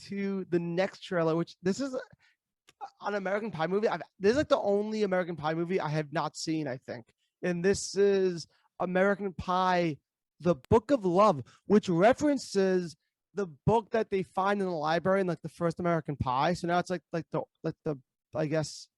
to the next trailer, which this is an American Pie movie. This is like the only American Pie movie I have not seen, I think. And this is American Pie, The Book of Love, which references the book that they find in the library in like the first American Pie. So now it's like the I guess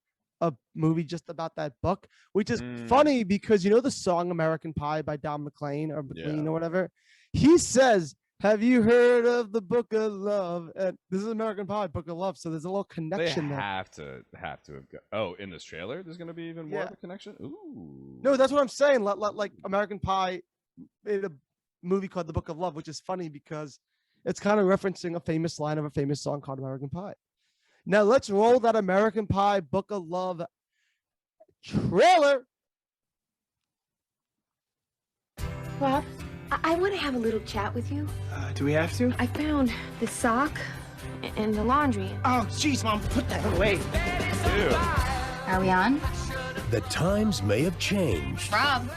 a movie just about that book, which is funny because you know the song American Pie by Don McLean or McLean or whatever. He says, "Have you heard of the Book of Love?" And this is American Pie, Book of Love. So there's a little connection They there. have to have got. Oh, in this trailer, there's gonna be even more of a connection. Ooh. No, that's what I'm saying. Like American Pie made a movie called The Book of Love, which is funny because it's kind of referencing a famous line of a famous song called American Pie. Now let's roll that American Pie Book of Love trailer. Rob, I want to have a little chat with you. Do we have to? I found the sock and the laundry. Oh, jeez, Mom, put that away. Ew. Are we on? The times may have changed, Rob,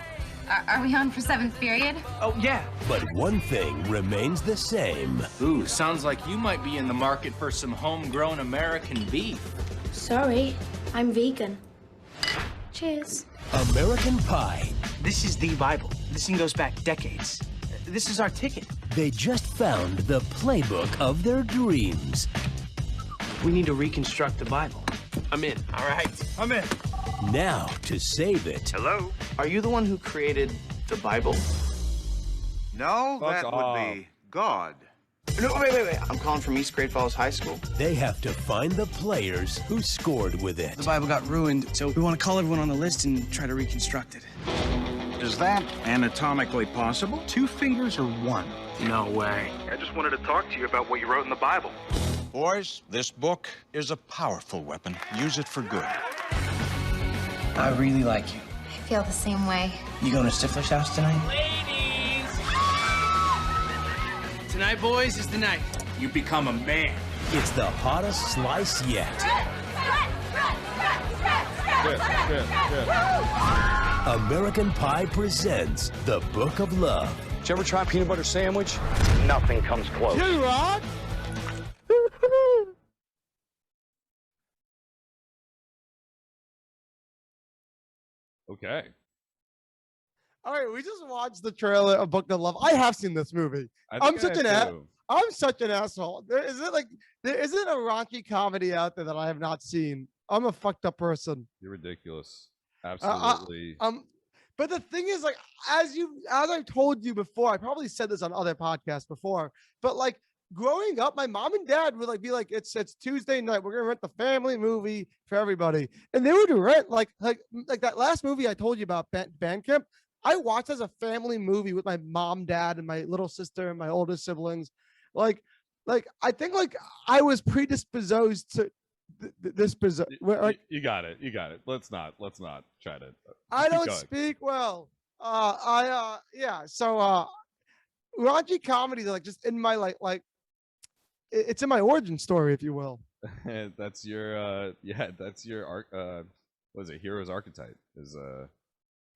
are we on for 7th period? Oh, yeah. but one thing remains the same. Ooh, sounds like you might be in the market for some homegrown American beef. Sorry, I'm vegan. Cheers. American Pie. This is the Bible. This thing goes back decades. This is our ticket. They just found the playbook of their dreams. We need to reconstruct the Bible. I'm in. All right. I'm in. Now, to save it, Hello? Are you the one who created the Bible? No, Fuck that off. would be God. No, wait. I'm calling from East Great Falls High School. they have to find the players who scored with it. The Bible got ruined, so we want to call everyone on the list and try to reconstruct it. Is that anatomically possible? 2 fingers or 1? No way. I just wanted to talk to you about what you wrote in the Bible. Boys, this book is a powerful weapon. Use it for good. I really like you. I feel the same way. You going to Stifler's house tonight? Ladies! Tonight, boys, is the night. You become a man. It's the hottest slice yet. American Pie presents The Book of Love. Did you ever try peanut butter sandwich? Nothing comes close. Hey, Rod. Okay. All right, we just watched the trailer of Book of Love. I have seen this movie. I I'm think such I an have ass. too. I'm such an asshole. There isn't a raunchy comedy out there that I have not seen. I'm a fucked up person. You're ridiculous. Absolutely. But the thing is, like, as I've told you before, I probably said this on other podcasts before, but like growing up, my mom and dad would be like, it's Tuesday night, we're gonna rent the family movie for everybody, and they would rent like that last movie I told you about, Bandcamp. I watched as a family movie with my mom, dad, and my little sister and my oldest siblings. Like I think like I was predisposed to this bizarre. You got it. Let's not try to. I keep don't going. speak well. Yeah. So raunchy comedy, like just in my it's in my origin story, if you will. That's your that's your what is it? Hero's archetype is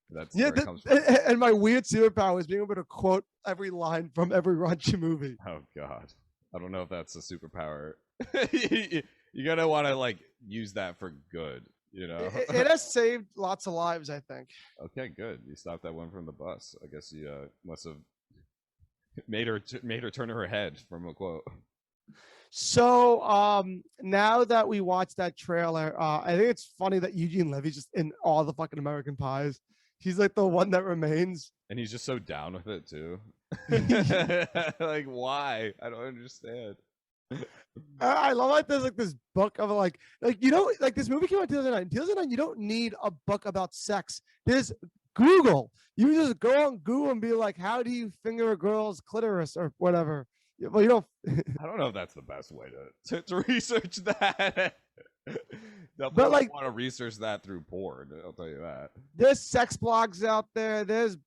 that's where it comes from. And my weird superpower is being able to quote every line from every raunchy movie. Oh God, I don't know if that's a superpower. You gotta want to like use that for good, you know. It has saved lots of lives, I think. Okay, good. You stopped that one from the bus. I guess you must have made her turn her head from a quote. So now that we watched that trailer, I think it's funny that Eugene Levy's just in all the fucking American Pies. He's like the one that remains. And he's just so down with it too. Like, why? I don't understand. I love like there's like this book of like you know, like this movie came out in 2009. In 2009, you don't need a book about sex. There's Google. You just go on Google and be like, how do you finger a girl's clitoris or whatever. Well, you don't. I don't know if that's the best way to research that. But like, want to research that through porn. I'll tell you that. There's sex blogs out there. There's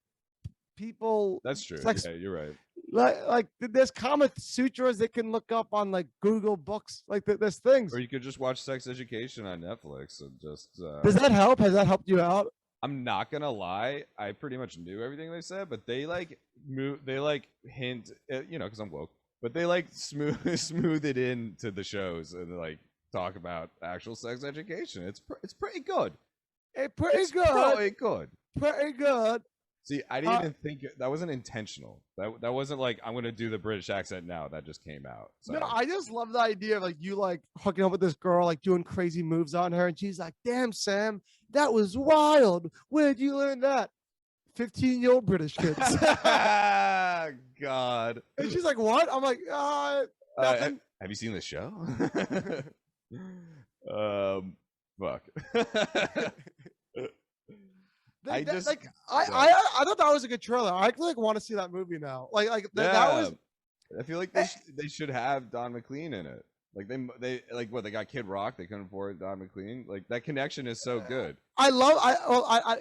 people. That's true. Sex, yeah, you're right. Like there's Kama Sutras they can look up on like Google Books. Like there's things. Or you could just watch Sex Education on Netflix and just. Does that help? Has that helped you out? I'm not gonna lie. I pretty much knew everything they said, but they like hint, you know, because I'm woke. but they like smooth it into the shows and like talk about actual sex education. It's pretty good. It's pretty good. Pretty good. Pretty good. See, I didn't even think that wasn't intentional. That wasn't like I'm gonna do the British accent now. That just came out. So. No, I just love the idea of like you like hooking up with this girl, like doing crazy moves on her, and she's like, "Damn, Sam, that was wild. Where'd you learn that?" 15-year-old British kids. God. And she's like, "What?" I'm like, nothing. Have you seen the show? Fuck. I thought that was a good trailer. I actually like want to see that movie now. That was. I feel like they should have Don McLean in it. Like they like what they got Kid Rock. They couldn't afford Don McLean. Like that connection is so good. Is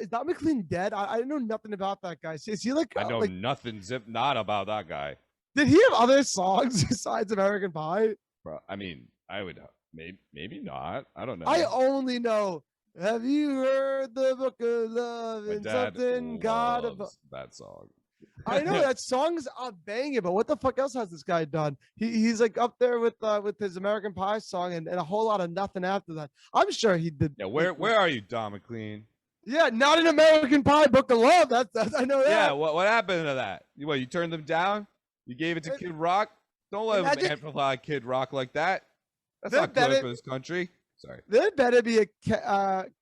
Don McLean dead? I know nothing about that guy. Is he like? I know nothing not about that guy. Did he have other songs besides American Pie? Bro, I mean, I would maybe not. I don't know. I only know. Have you heard the Book of Love My and dad something God about that song? I know that song's a banging, but what the fuck else has this guy done? He's like up there with his American Pie song and a whole lot of nothing after that. I'm sure he did. Yeah, where are you, Don McLean? Yeah, not an American Pie Book of Love. That's I know that. Yeah, what happened to that? You turned them down? You gave it to Kid Rock? Don't let him amplify Kid Rock like that. That's not good for this country. Sorry. There better be a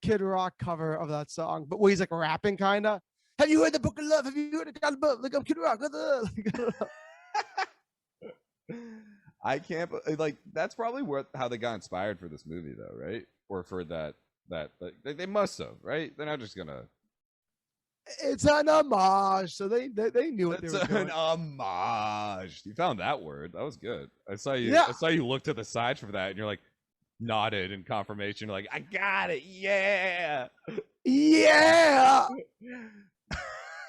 Kid Rock cover of that song, but where he's like rapping, kind of. Have you heard the Book of Love? Have you heard the book? Look up Kid Rock. I can't like. That's probably how they got inspired for this movie, though, right? Or for that they must have, right? They're not just gonna. It's an homage, so they knew what they were doing. An homage. You found that word. That was good. I saw you. Yeah. I saw you look to the side for that, and you're like. Nodded in confirmation, like I got it, yeah.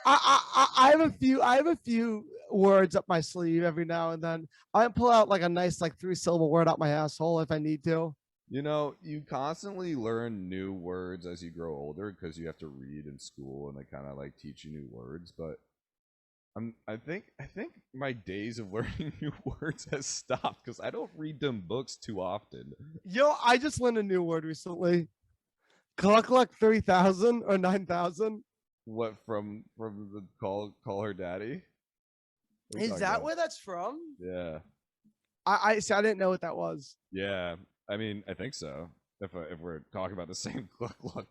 I have a few words up my sleeve every now and then. I pull out like a nice like 3-syllable word out my asshole if I need to. You know, you constantly learn new words as you grow older because you have to read in school and they kind of like teach you new words. But I think my days of learning new words has stopped because I don't read them books too often. Yo, I just learned a new word recently. Cluck 3000 or 9000. What from the call her daddy? Is that where that's from? Yeah. I didn't know what that was. Yeah, I mean, I think so. If we're talking about the same Gluck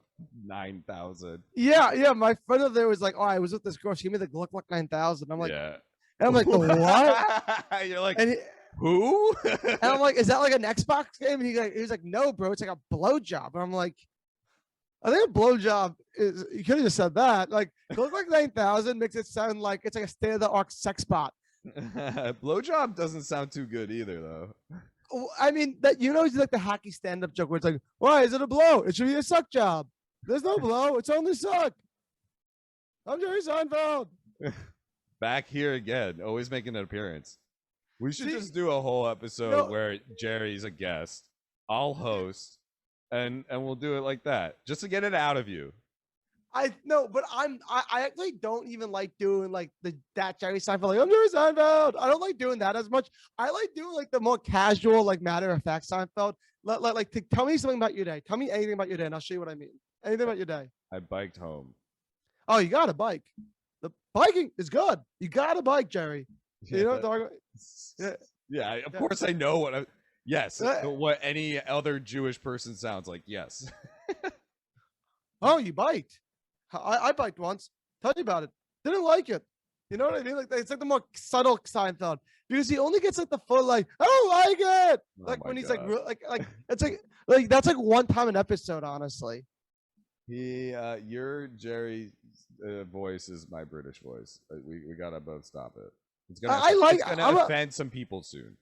9000. Yeah. My friend over there was like, "Oh, I was with this girl. She gave me the Gluck 9000." I'm like, yeah. And I'm like, the what? You're like, and who? And I'm like, is that like an Xbox game? And he was like, no, bro, it's like a blowjob. And I'm like, I think a blowjob is. You could have just said that. Like, Gluck 9000 makes it sound like it's like a state-of-the-art sex spot. Blowjob doesn't sound too good either, though. I mean, that it's like the hacky stand-up joke where it's like, why is it a blow? It should be a suck job. There's no blow. It's only suck. I'm Jerry Seinfeld. Back here again, always making an appearance. We should just do a whole episode where Jerry's a guest. I'll host, and we'll do it like that, just to get it out of you. I actually don't even like doing like that Jerry Seinfeld. Like, I'm Jerry Seinfeld. I don't like doing that as much. I like doing like the more casual, like matter of fact Seinfeld. Tell me something about your day. Tell me anything about your day, and I'll show you what I mean. Anything about your day. I biked home. Oh, you got a bike. The biking is good. You got a bike, Jerry. You know what I'm talking about? Yeah. Of course I know what. Yes, what any other Jewish person sounds like. Yes. Oh, you biked. I biked once. Tell you about it. Didn't like it. You know what I mean? Like it's like the more subtle Seinfeld because he only gets like the full like I don't like it. Like when he's God. like it's like that's like one time an episode. Honestly. Your Jerry voice is my British voice. We gotta both stop it. It's gonna offend some people soon.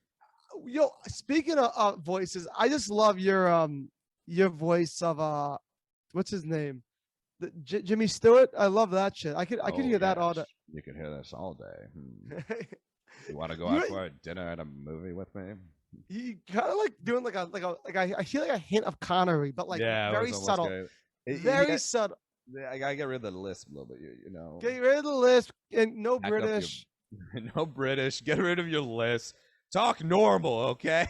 Yo, speaking of voices, I just love your voice of what's his name? Jimmy Stewart. I love that shit. I could hear that all day. You can hear this all day. You want to go out for a dinner and a movie with me? You kind of like doing I feel like a hint of Connery, but like very subtle. Very subtle. I gotta get rid of the lisp a little bit. You know. Get rid of the lisp and no British. No British. Get rid of your lisp. Talk normal, okay?